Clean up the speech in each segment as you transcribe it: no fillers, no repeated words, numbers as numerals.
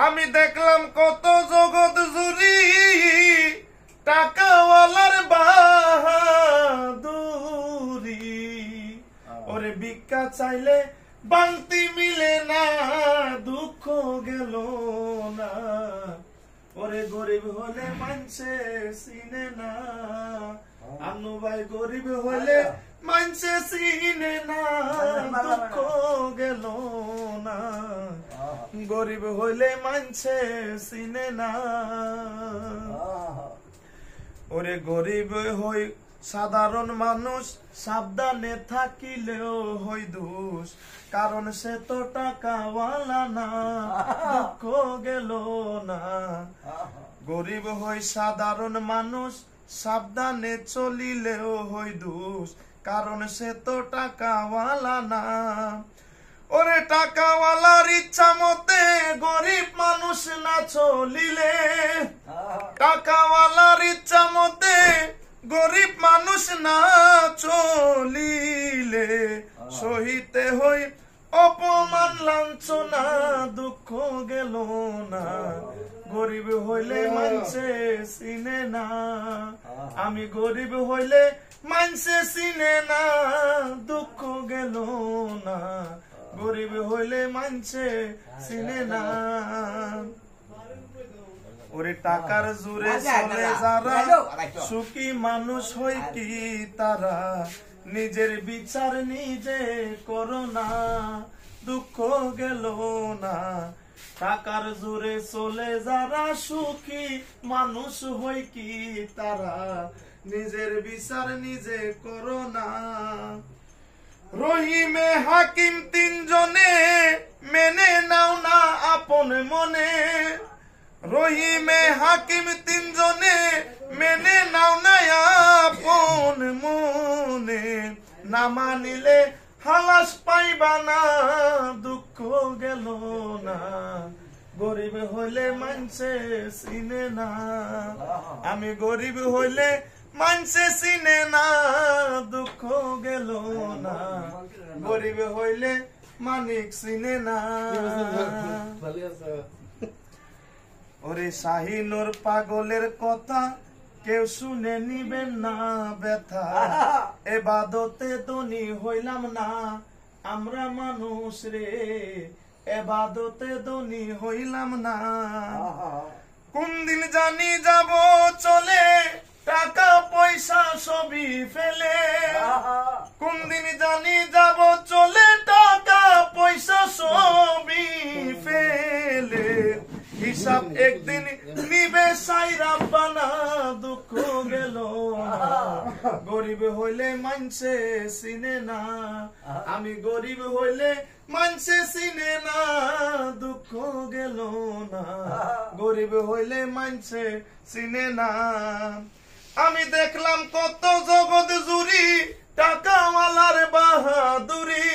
আমি দেখলাম কত জগৎ জুড়ি টাকাওয়ালার বাহাদুরি। ওরে ভিক্ষা চাইলে বাংতি মিলে না, দুঃখ গেল না। ওরে গরিব হলে মানছে চিনে না, আনু ভাই গরিব হলে মানছে চিনে না, দুঃখ গেল না। গরিব হইলে মানছে চিনে না। ওরে গরিব হই সাধারণ মানুষ, সাবধানে থাকিলেও হই দোষ, কারণ সে তো টাকাওয়ালা না, দুঃখ গেল না। গরিব হই সাধারণ মানুষ, সাবধানে চলিলেও হই দোষ, কারণ সে তো টাকাওয়ালা না। ওরে টাকাওয়ালার ইচ্ছা মতে গরিব মানুষ না চলিলে, টাকাওয়ালার ইচ্ছা মতে গরিব মানুষ না চলিলে, সহিতে হই অপমান লাঞ্ছনা, দুঃখ গেল না। গরিব হইলে মানছে চিনে না, আমি গরিব হইলে মানছে চিনে না, দুঃখ গেল না। গরিব হইলে মানছে চিনে না। ওরে টাকার জোরে চলে যারা, সুখী মানুষ হয় কি তারা, নিজের বিচার নিজে করো না, দুঃখ গেল না। টাকার জোরে চলে যারা, সুখী মানুষ হয় কি তারা, নিজের বিচার নিজে করো না। রহিমে হাকিম তিনজনে মেনে নাও না আপন মনে, রহিমে হাকিম তিনজনে মেনে নাও না আপন মনে, না মানিলে হালাস পাইবা না, দুঃখ গেল না। গরিব হইলে মানছে চিনে না, আমি গরিব হইলে মানছে চিনে না, দুঃখ গেল না। গরিব হইলে মানিক চিনে না। ওরে শাহিনুর পাগলের কথা কেউ শুনে নিবেন না ব্যথা, এবাদতে ধনী হইলাম না আমরা মানুষ রে, এবাদতে ধনী হইলাম না। কোন দিন জানি যাব চলে, টাকা পয়সা সবই ফেলে, কোন দিন জানি যাব চলে, টাকা পয়সা সবই ফেলে, হিসাব একদিন নিবে সাই রাব্বানা, দুঃখ গেল না। গরিব হইলে মানছে চিনে না, আমি গরিব হইলে মানছে চিনে না, দুঃখ গেল না। গরিব হইলে মানছে চিনে না। আমি দেখলাম কত জগৎ জুড়ি টাকাওয়ালার বাহাদুরি,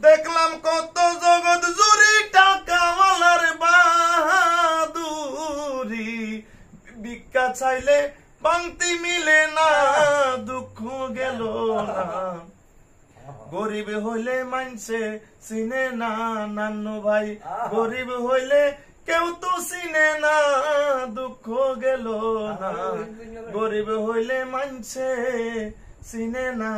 দেখলাম কত জগৎ জুড়ি টাকাওয়ালার বাহাদুরি। ভিক্ষা চাইলে বাংতি মিলে না, দুঃখ গেল না। গরিব হইলে মানছে চিনে না, নান্নু ভাই গরিব হইলে কেউ তো চিনে না, দুঃখ গেল না। গরিব হইলে মানছে চিনে না।